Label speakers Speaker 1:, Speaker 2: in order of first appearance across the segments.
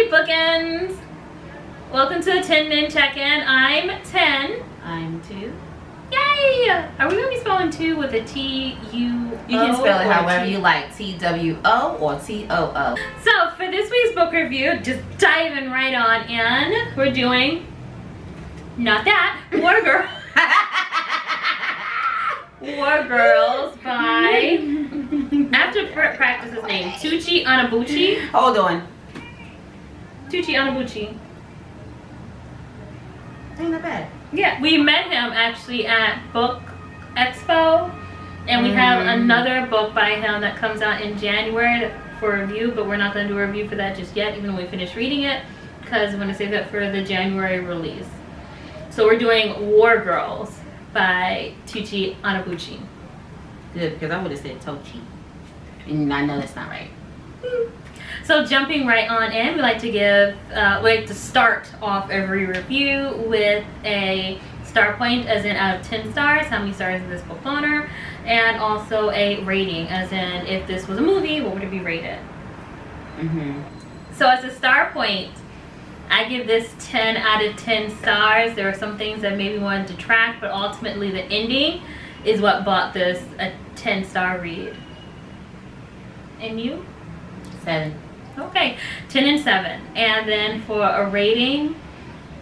Speaker 1: Hey Bookends! Welcome to the 10-Min Check-In. I'm 10.
Speaker 2: I'm 2.
Speaker 1: Yay! Are we going to be spelling 2 with a T-U-O?
Speaker 2: You can spell it however you like. T-W-O or T-O-O.
Speaker 1: So for this week's book review, just diving right on in, we're doing, not that, War Girl. War Girls by, I have to practice his name, Tochi Onyebuchi.
Speaker 2: Hold on.
Speaker 1: Tochi Onyebuchi.
Speaker 2: Ain't that bad.
Speaker 1: Yeah, we met him actually at Book Expo, and we have another book by him that comes out in January for review, but we're not going to do a review for that just yet, even though we finished reading it, because we're going to save that for the January release. So we're doing War Girls by Tochi Onyebuchi.
Speaker 2: Good, because I would have said Tochi. And I know that's not right.
Speaker 1: So jumping right on in, we like to give, we like to start off every review with a star point, as in out of 10 stars, how many stars is this book honor, and also a rating, as in if this was a movie, what would it be rated? So as a star point, I give this 10 out of 10 stars. There are some things that maybe wanted to detract, but ultimately the ending is what bought this a 10-star read. And you?
Speaker 2: 7.
Speaker 1: Okay, 10 and 7. And then for a rating,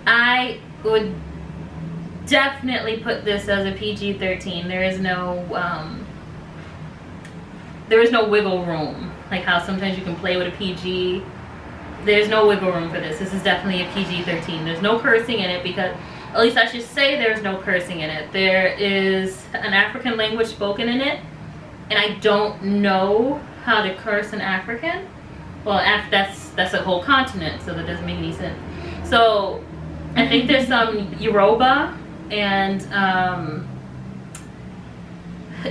Speaker 1: I would definitely put this as a PG-13. There is no wiggle room. Like how sometimes you can play with a PG. There's no wiggle room for this. This is definitely a PG-13. There's no cursing in it, because, at least I should say there's no cursing in it. There is an African language spoken in it, and I don't know how to curse in African. Well, that's a whole continent, so that doesn't make any sense. So I think there's some Yoruba and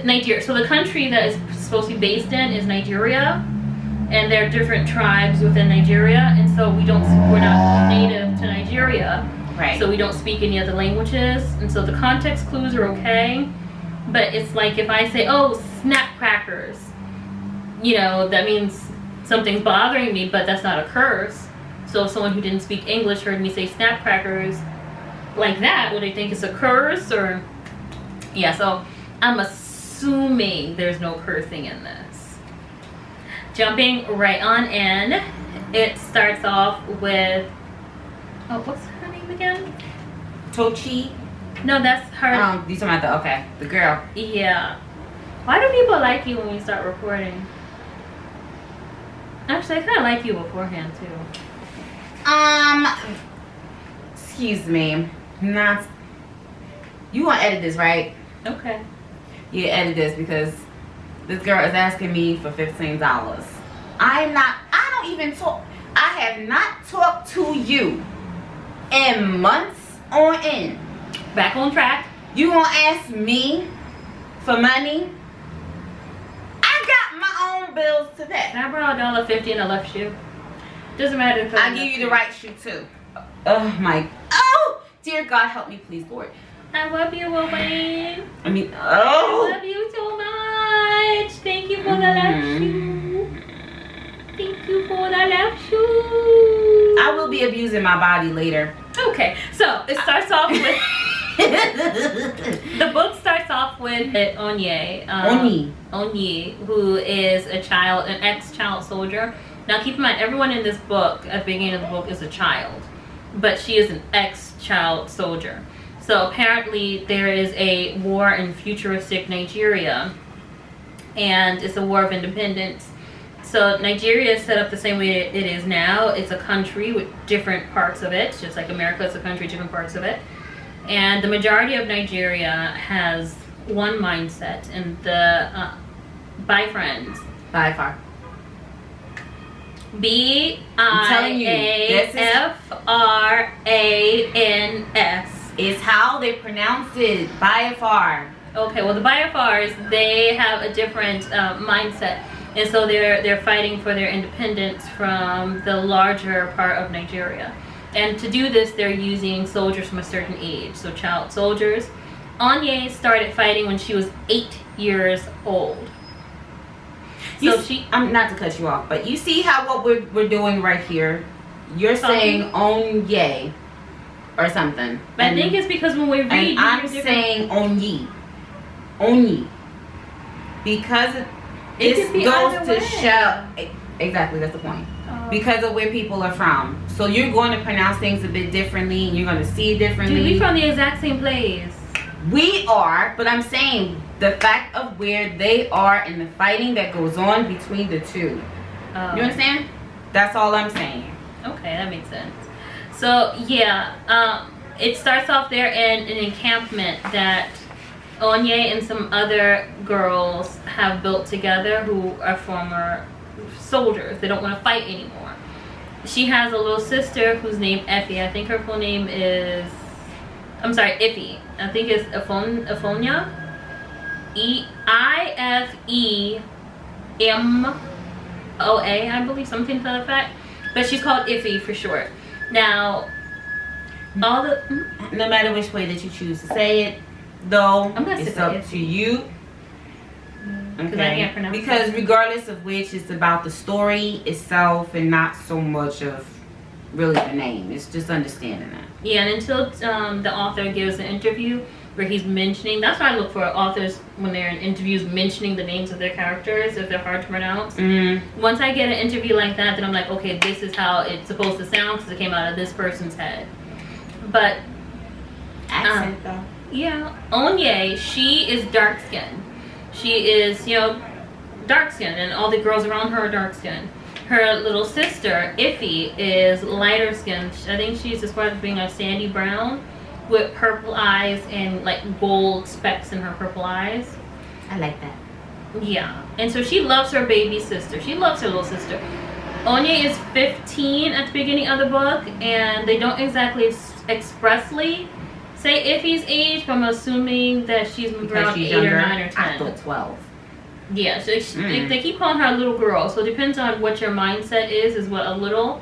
Speaker 1: Nigeria. So the country that is supposed to be based in is Nigeria, and there are different tribes within Nigeria, and so we're not native to Nigeria,
Speaker 2: right?
Speaker 1: So we don't speak any other languages, and so the context clues are okay, but it's like if I say, oh, snap crackers, you know, that means something's bothering me, but that's not a curse. So if someone who didn't speak English heard me say snap crackers like that, would they think it's a curse? Or yeah, so I'm assuming there's no cursing in this. Jumping right on in, it starts off with, oh, what's her name again?
Speaker 2: Tochi.
Speaker 1: No, that's her.
Speaker 2: You talking about the girl?
Speaker 1: Yeah. Why do people like you when we start recording? Actually, I kind of like you beforehand too.
Speaker 2: Excuse me. Not. You want to edit this, right?
Speaker 1: Okay.
Speaker 2: You edit this because this girl is asking me for $15. I don't even talk. I have not talked to you in months on end.
Speaker 1: Back on track.
Speaker 2: You gonna ask me for money? I got my own bills to pay.
Speaker 1: I brought $1.50 in a left shoe. Doesn't matter if
Speaker 2: I give you the right shoe too. Oh, dear God, help me, please, Lord.
Speaker 1: I love you, Wayne.
Speaker 2: I
Speaker 1: love you so much. Thank you for the left shoe. Thank you for the left shoe.
Speaker 2: I will be abusing my body later.
Speaker 1: Okay, so it starts off with the book starts off with Onyii. Onyii, who is an ex-child soldier. Now keep in mind, everyone in this book, at the beginning of the book, is a child, but she is an ex-child soldier. So apparently there is a war in futuristic Nigeria, and it's a war of independence. So Nigeria is set up the same way it is now. It's a country with different parts of it, just like America is a country, different parts of it. And the majority of Nigeria has one mindset, and the bye friends.
Speaker 2: Bye far.
Speaker 1: BIAFRANS
Speaker 2: is how they pronounce it. Biafar.
Speaker 1: Okay, well the Biafars, they have a different mindset, and so they're fighting for their independence from the larger part of Nigeria. And to do this, they're using soldiers from a certain age, so child soldiers. Onyii started fighting when she was 8 years old. So
Speaker 2: I'm not to cut you off, but you see how what we're doing right here you're saying Onyii or something.
Speaker 1: But I think it's because when we read,
Speaker 2: and I'm saying Onyii. Onyii. Because it goes to show exactly, that's the point. Because of where people are from, so you're going to pronounce things a bit differently, and you're going to see it differently.
Speaker 1: Dude, we from the exact same place.
Speaker 2: We are, but I'm saying the fact of where they are and the fighting that goes on between the two. You understand? That's all I'm saying.
Speaker 1: Okay, that makes sense. So yeah, it starts off there in an encampment that Onyii and some other girls have built together who are former soldiers. They don't want to fight anymore. She has a little sister who's named Effie. I think her full name is, I'm sorry, Iffy. I think it's Ifonia. Ifemoa, I believe, something to that effect. But she's called Iffy for short. Now, no
Speaker 2: matter which way that you choose to say it, though, it's up to you.
Speaker 1: Because I can't pronounce
Speaker 2: because regardless of which, it's about the story itself and not so much of really the name. It's just understanding that.
Speaker 1: Yeah, and until the author gives an interview where he's mentioning, that's why I look for authors when they're in interviews mentioning the names of their characters if they're hard to pronounce. Once I get an interview like that, then I'm like, okay, this is how it's supposed to sound because it came out of this person's head. But
Speaker 2: accent though.
Speaker 1: Yeah, Onyii, she is dark skinned. She is, dark skinned, and all the girls around her are dark skinned. Her little sister, Iffy, is lighter skinned. I think she's described as being a sandy brown with purple eyes and like gold specks in her purple eyes.
Speaker 2: I like that.
Speaker 1: Yeah, and so she loves her baby sister. She loves her little sister. Onyii is 15 at the beginning of the book, and they don't exactly expressly say Iffy's age, but I'm assuming that she's around 8 or 9 or 10.
Speaker 2: I thought 12.
Speaker 1: Yeah, so they keep calling her a little girl, so it depends on what your mindset is what a little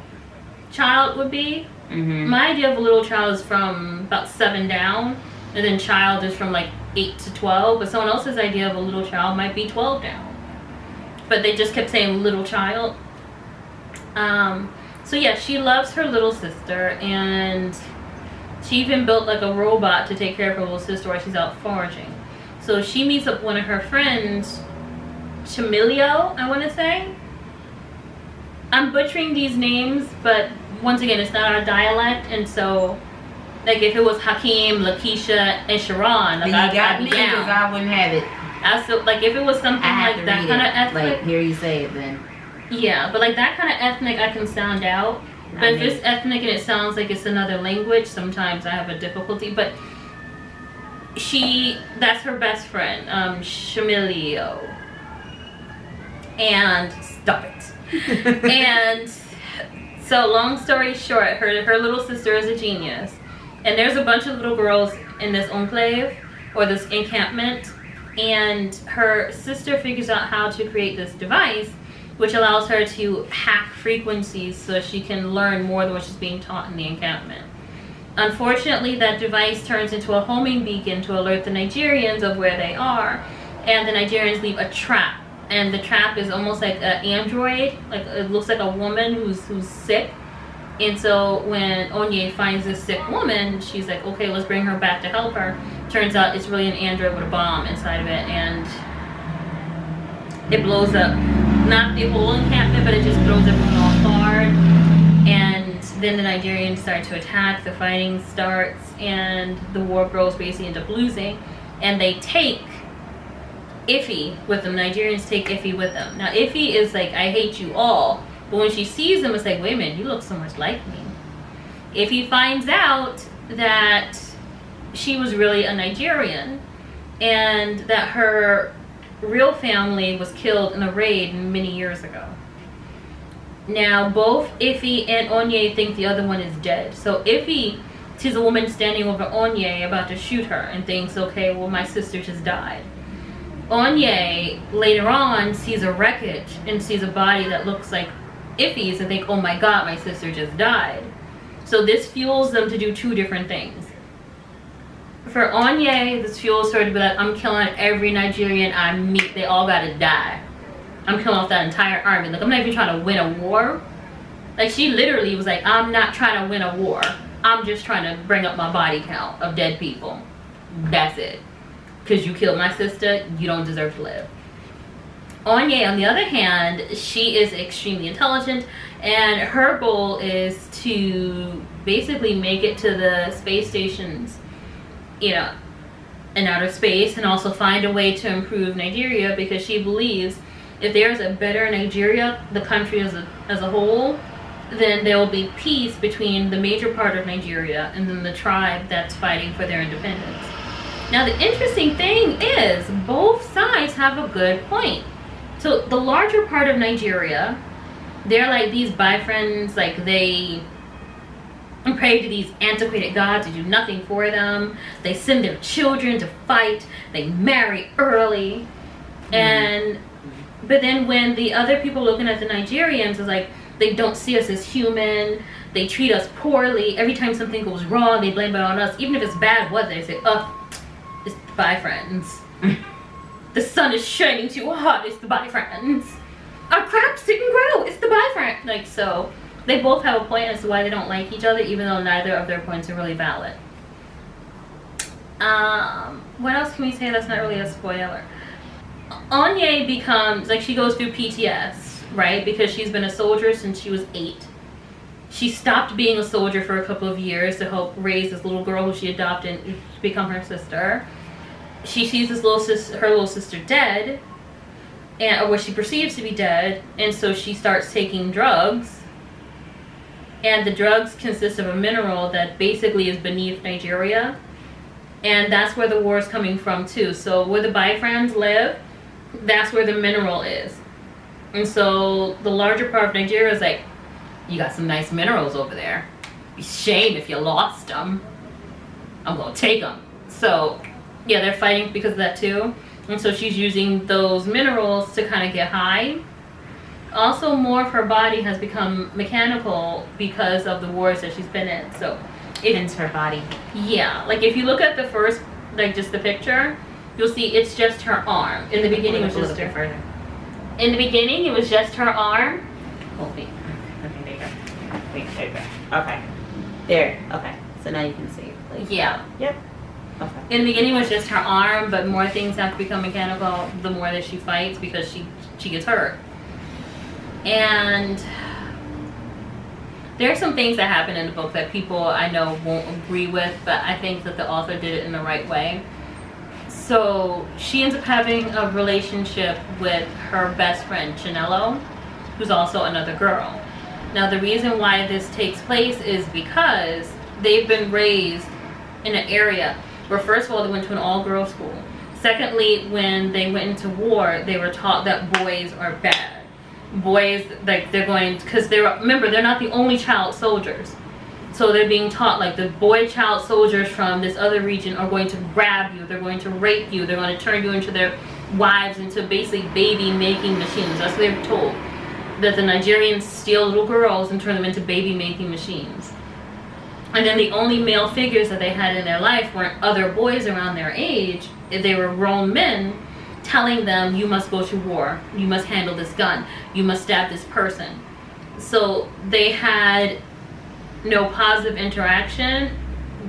Speaker 1: child would be. My idea of a little child is from about 7 down, and then child is from like 8 to 12, but someone else's idea of a little child might be 12 down. But they just kept saying little child. So yeah, she loves her little sister, and she even built like a robot to take care of her little sister while she's out foraging. So she meets up with one of her friends, Chamilio, I want to say. I'm butchering these names, but once again, it's not our dialect, and so like if it was Hakeem, Lakeisha, and Sharon, like
Speaker 2: I'd be down. I wouldn't have it.
Speaker 1: Like if it was something like that kind of ethnic,
Speaker 2: like hear you say it then.
Speaker 1: Yeah, but like that kind of ethnic, I can sound out. But if it's ethnic and it sounds like it's another language, sometimes I have a difficulty. But that's her best friend, Chamilio. And stop it. And so long story short, her little sister is a genius. And there's a bunch of little girls in this enclave or this encampment. And her sister figures out how to create this device which allows her to hack frequencies so she can learn more than what she's being taught in the encampment. Unfortunately, that device turns into a homing beacon to alert the Nigerians of where they are, and the Nigerians leave a trap. And the trap is almost like an android, like it looks like a woman who's sick. And so when Onyii finds this sick woman, she's like, okay, let's bring her back to help her. Turns out it's really an android with a bomb inside of it, and it blows up. Not the whole encampment, but it just throws everyone off guard. And then the Nigerians start to attack, the fighting starts, and the war girls basically end up losing. And they take Iffy with them. Nigerians take Iffy with them. Now Iffy is like, I hate you all. But when she sees them, it's like, wait a minute, you look so much like me. Iffy finds out that she was really a Nigerian, and that her real family was killed in a raid many years ago. Now both Iffy and Onyii think the other one is dead. So Iffy sees a woman standing over Onyii about to shoot her and thinks, okay, well, my sister just died. Onyii later on sees a wreckage and sees a body that looks like Iffy's and think, oh my god, my sister just died. So this fuels them to do two different things. For Onyii, this fuels her to be like, I'm killing every Nigerian I meet. They all gotta die. I'm killing off that entire army. Like, I'm not even trying to win a war. Like, she literally was like, I'm not trying to win a war. I'm just trying to bring up my body count of dead people. That's it. Because you killed my sister, you don't deserve to live. Onyii, on the other hand, she is extremely intelligent, and her goal is to basically make it to the space stations, you know, in outer space, and also find a way to improve Nigeria, because she believes if there's a better Nigeria, the country as a whole, then there will be peace between the major part of Nigeria and then the tribe that's fighting for their independence. Now, the interesting thing is both sides have a good point. So the larger part of Nigeria, they're like these bifriends, like they pray to these antiquated gods who do nothing for them. They send their children to fight. They marry early. But then when the other people looking at the Nigerians is like, they don't see us as human. They treat us poorly. Every time something goes wrong, they blame it on us. Even if it's bad weather, they say, it's the bifriends. The sun is shining too hot, it's the bifriends. Our crops didn't grow, it's the bifriend. Like, so they both have a point as to why they don't like each other, even though neither of their points are really valid. What else can we say that's not really a spoiler? Onyii becomes, like, she goes through PTS, right? Because she's been a soldier since she was 8. She stopped being a soldier for a couple of years to help raise this little girl who she adopted to become her sister. She sees her little sister dead, or what she perceives to be dead, and so she starts taking drugs. And the drugs consist of a mineral that basically is beneath Nigeria, and that's where the war is coming from too. So where the bifriends live, that's where the mineral is. And so the larger part of Nigeria is like, you got some nice minerals over there. It'd be shame if you lost them. I'm gonna take them. So yeah, they're fighting because of that too. And so she's using those minerals to kind of get high. Also, more of her body has become mechanical because of the wars that she's been in. So
Speaker 2: it's her body.
Speaker 1: Yeah, like if you look at the first, like just the picture, you'll see it's just her arm. In the beginning, it was just her.
Speaker 2: Further.
Speaker 1: In the beginning, it was just her arm.
Speaker 2: Oh wait, okay, there you go. Wait, there you go. Okay, there. Okay, so now you can see. Like,
Speaker 1: yeah.
Speaker 2: Yep. Okay.
Speaker 1: In the beginning, it was just her arm, but more things have to become mechanical the more that she fights, because she gets hurt. And there are some things that happen in the book that people I know won't agree with, but I think that the author did it in the right way. So she ends up having a relationship with her best friend, Chinelo, who's also another girl. Now, the reason why this takes place is because they've been raised in an area where, first of all, they went to an all-girls school. Secondly, when they went into war, they were taught that boys are bad. Boys, like, they're going, because remember, they're not the only child soldiers. So they're being taught, like, the boy child soldiers from this other region are going to grab you, they're going to rape you, they're going to turn you into their wives, into basically baby-making machines. That's what they're told. That the Nigerians steal little girls and turn them into baby-making machines. And then the only male figures that they had in their life weren't other boys around their age. They were grown men telling them, you must go to war, you must handle this gun, you must stab this person. So they had no positive interaction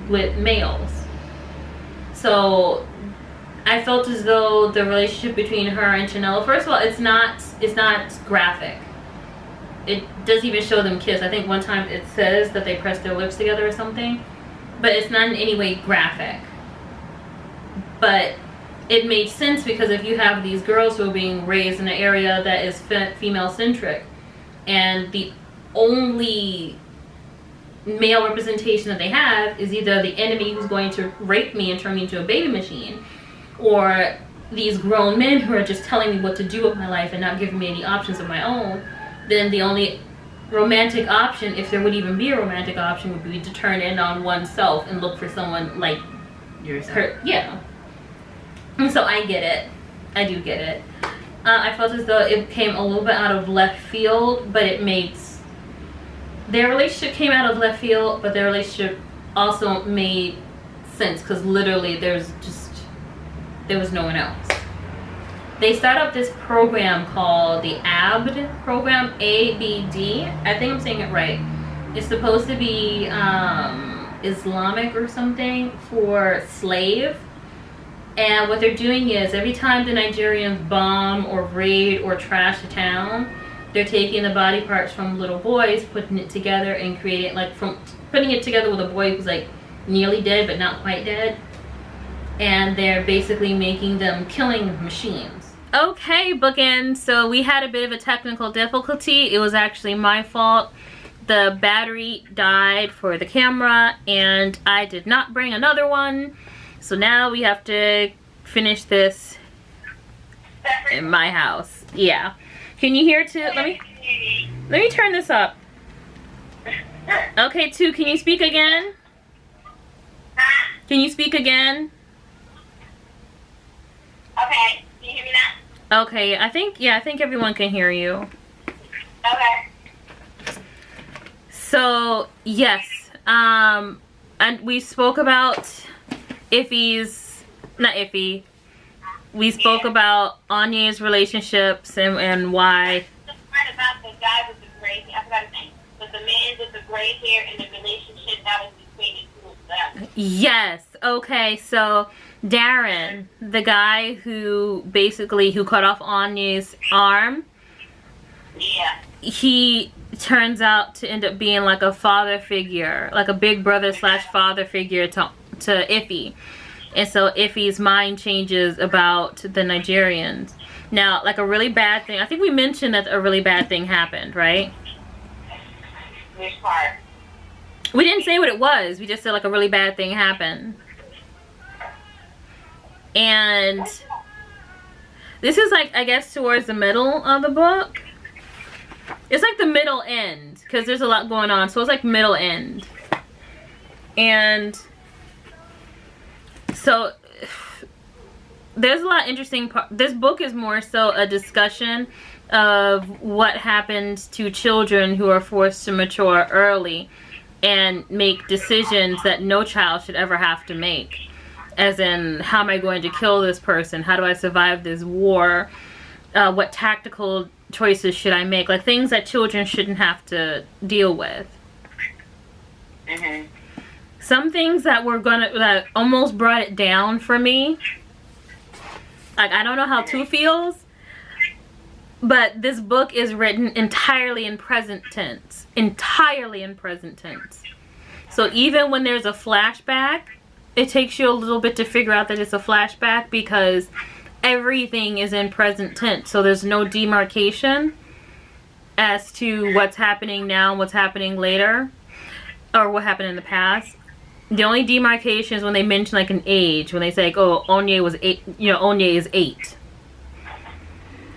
Speaker 1: with males. So I felt as though the relationship between her and Chinelo, first of all, it's not graphic. It doesn't even show them kiss. I think one time it says that they press their lips together or something, but it's not in any way graphic. But it made sense, because if you have these girls who are being raised in an area that is female-centric, and the only male representation that they have is either the enemy who's going to rape me and turn me into a baby machine, or these grown men who are just telling me what to do with my life and not giving me any options of my own, then the only romantic option, if there would even be a romantic option, would be to turn in on oneself and look for someone like
Speaker 2: yourself.
Speaker 1: Her. Yeah. And so I get it. I do get it. I felt as though it came a little bit out of left field, but it made... Their relationship came out of left field, but their relationship also made sense, because literally there was no one else. they start up this program called the ABD program, ABD. I think I'm saying it right. It's supposed to be Islamic or something for slave. And what they're doing is every time the Nigerians bomb or raid or trash a town, they're taking the body parts from little boys, putting it together and creating putting it together with a boy who's like nearly dead but not quite dead. And they're basically making them killing machines. Okay, Bookends, so we had a bit of a technical difficulty. It was actually my fault. The battery died for the camera and I did not bring another one. So now we have to finish this in my house. Yeah. Can you hear too? Let me turn this up. Okay, two, can you speak again? Can you speak again?
Speaker 3: Okay. Can you hear me now?
Speaker 1: Okay, I think everyone can hear you.
Speaker 3: Okay.
Speaker 1: So, yes. And we spoke about we spoke about Onyii's relationships and why.
Speaker 3: The part about the guy with the gray hair, I forgot his name, but the man with the gray hair and the relationship that was between the two of them.
Speaker 1: Yes. Okay. So Darren, the guy who cut off Onyii's arm.
Speaker 3: Yeah.
Speaker 1: He turns out to end up being like a father figure, like a big brother / father figure to Iffy. And so Iffy's mind changes about the Nigerians. Now, like a really bad thing, I think we mentioned that a really bad thing happened, right?
Speaker 3: Which part?
Speaker 1: We didn't say what it was. We just said like a really bad thing happened. And this is like, I guess, towards the middle of the book. It's like the middle end, because there's a lot going on. So it's like middle end. And so there's a lot of interesting this book is more so a discussion of what happens to children who are forced to mature early and make decisions that no child should ever have to make. As in, how am I going to kill this person? How do I survive this war? What tactical choices should I make? Like things that children shouldn't have to deal with.
Speaker 3: Mm-hmm.
Speaker 1: Some things that that almost brought it down for me. Like, I don't know how Two feels, but this book is written entirely in present tense. Entirely in present tense. So even when there's a flashback, it takes you a little bit to figure out that it's a flashback because everything is in present tense. So there's no demarcation as to what's happening now and what's happening later, or what happened in the past. The only demarcation is when they mention like an age, when they say like, oh, Onyii was 8, Onyii is 8.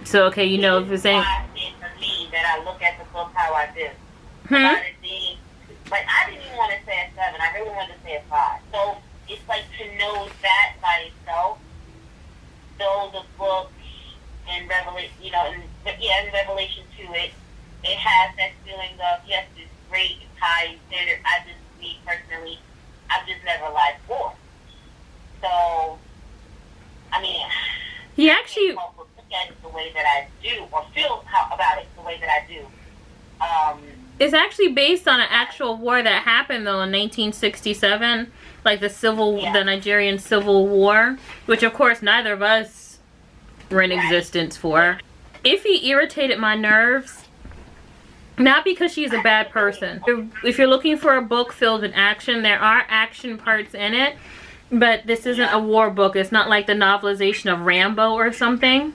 Speaker 1: So okay, if you're saying
Speaker 3: for me that I look at the book how I do. Like I didn't even want to say a 7. I really wanted to say a 5. So it's like to know that by itself. Though the book and Revelation, in Revelation to it, it has that feeling of yes, it's great, it's high standard. Me personally, I've just never liked war. So, I mean,
Speaker 1: he actually
Speaker 3: look at it the way that I do, or feel about it the way that I do.
Speaker 1: It's actually based on an actual war that happened though in 1967, like the Nigerian Civil War, which of course neither of us were in existence for. Iffy irritated my nerves. Not because she's a bad person. If you're looking for a book filled with action, there are action parts in it. But this isn't a war book. It's not like the novelization of Rambo or something.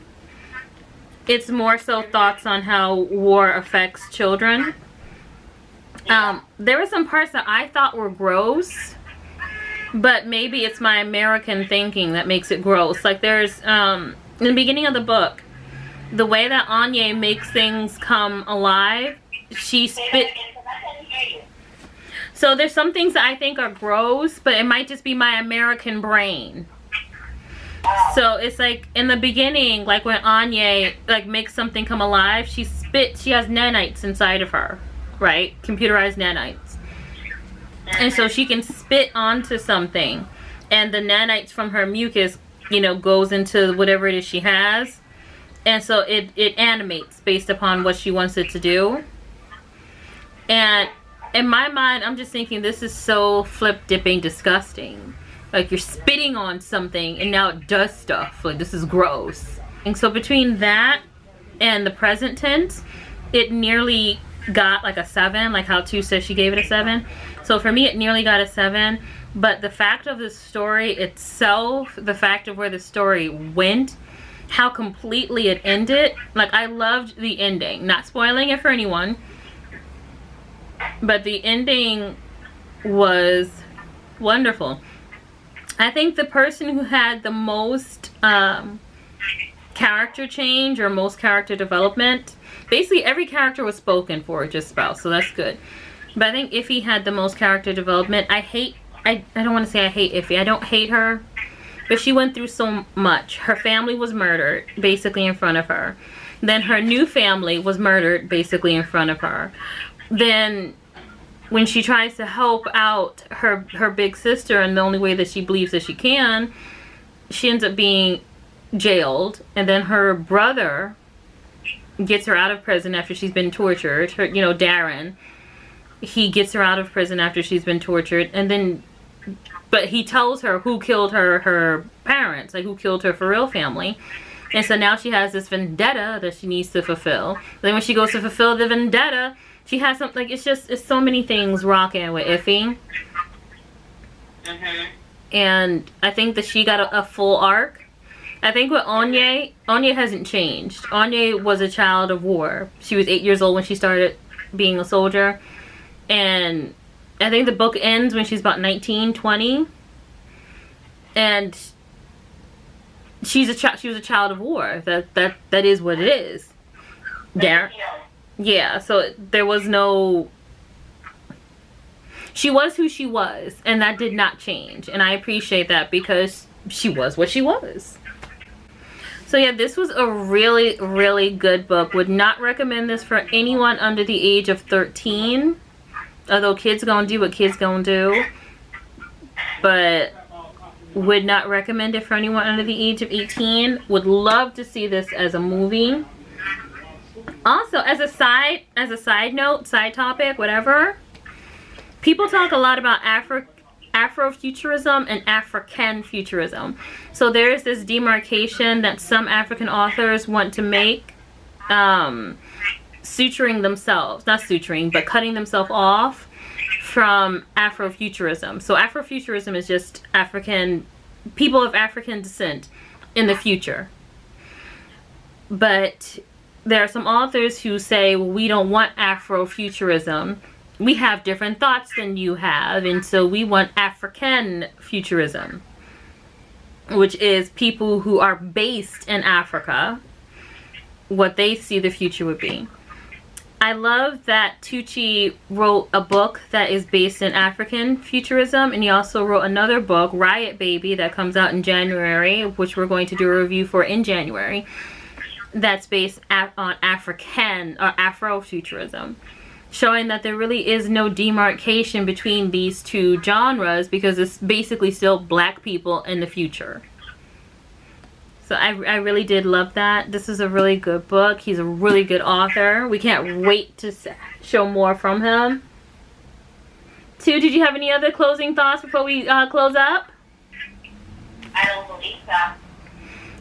Speaker 1: It's more so thoughts on how war affects children. There were some parts that I thought were gross. But maybe it's my American thinking that makes it gross. Like there's, in the beginning of the book, the way that Onyii makes things come alive, she spit. So there's some things that I think are gross, but it might just be my American brain. So it's like in the beginning, like when Onyii like makes something come alive, she spits. She has nanites inside of her, right? Computerized nanites, and so she can spit onto something, and the nanites from her mucus, goes into whatever it is she has. And so it animates based upon what she wants it to do. And in my mind, I'm just thinking, this is so flip-dipping disgusting. Like, you're spitting on something and now it does stuff. Like, this is gross. And so between that and the present tense, it nearly got like a 7, like how 2 says she gave it a 7. So for me, it nearly got a 7. But the fact of the story itself, the fact of where the story went, how completely it ended, like, I loved the ending. Not spoiling it for anyone, but the ending was wonderful. I think the person who had the most character change or most character development, basically every character was spoken for just about, so that's good. But I think Iffy had the most character development. I don't want to say I hate Iffy. I don't hate her, but she went through so much. Her family was murdered basically in front of her. Then her new family was murdered basically in front of her. Then when she tries to help out her big sister in the only way that she believes that she can, she ends up being jailed. And then her brother gets her out of prison after she's been tortured. Her, you know, Darren, he gets her out of prison after she's been tortured. And then, but he tells her who killed her parents, like who killed her for real family. And so now she has this vendetta that she needs to fulfill. Then when she goes to fulfill the vendetta, she has something, like, it's so many things rocking with Iffy. And I think that she got a full arc. I think with Onyii hasn't changed. Onyii was a child of war. She was 8 years old when she started being a soldier. And I think the book ends when she's about 19, 20. And she was a child of war. That is what it is. Yeah, so there was no... She was who she was, and that did not change. And I appreciate that because she was what she was. So yeah, this was a really, really good book. Would not recommend this for anyone under the age of 13. Although kids gonna do what kids gonna do. But would not recommend it for anyone under the age of 18. Would love to see this as a movie. Also, as a side note, side topic, whatever, people talk a lot about Afrofuturism and African Futurism. So there is this demarcation that some African authors want to make, suturing themselves, not suturing, but cutting themselves off from Afrofuturism. So Afrofuturism is just African, people of African descent in the future. But there are some authors who say, well, we don't want Afrofuturism. We have different thoughts than you have, and so we want African Futurism, which is people who are based in Africa, what they see the future would be. I love that Tochi wrote a book that is based in African Futurism, and he also wrote another book, Riot Baby, that comes out in January, which we're going to do a review for in January, that's based on African or Afrofuturism, showing that there really is no demarcation between these two genres because it's basically still black people in the future. So I really did love that. This is a really good book. He's a really good author. We can't wait to show more from him. Sue, did you have any other closing thoughts before we close up?
Speaker 3: I don't believe so.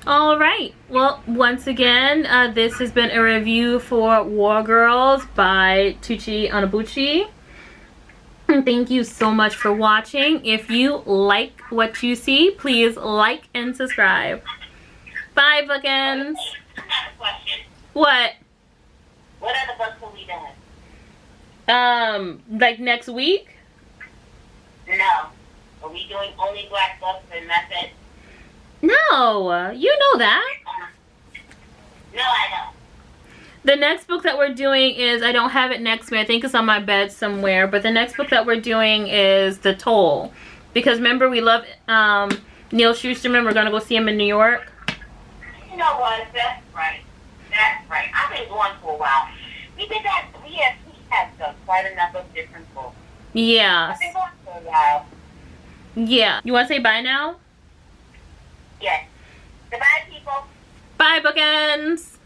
Speaker 1: All right. Well, once again, this has been a review for War Girls by Tochi Onyebuchi. Thank you so much for watching. If you like what you see, please like and subscribe. Bye, Bookends.
Speaker 3: I have a question.
Speaker 1: What?
Speaker 3: What other books will we doing?
Speaker 1: Like next week?
Speaker 3: No. Are we doing only black books and that's it?
Speaker 1: No, you know that.
Speaker 3: No, I don't.
Speaker 1: The next book that we're doing is, I don't have it next to me, I think it's on my bed somewhere, but the next book that we're doing is The Toll. Because remember, we love Neil Shusterman. We're going to go see him in New York.
Speaker 3: You know what? That's right. That's right. I've been going for a while. We have done quite a number of different books.
Speaker 1: Yeah.
Speaker 3: I've been going for a while.
Speaker 1: Yeah. You want to say bye now?
Speaker 3: Yes. Goodbye, people.
Speaker 1: Bye, Bookends!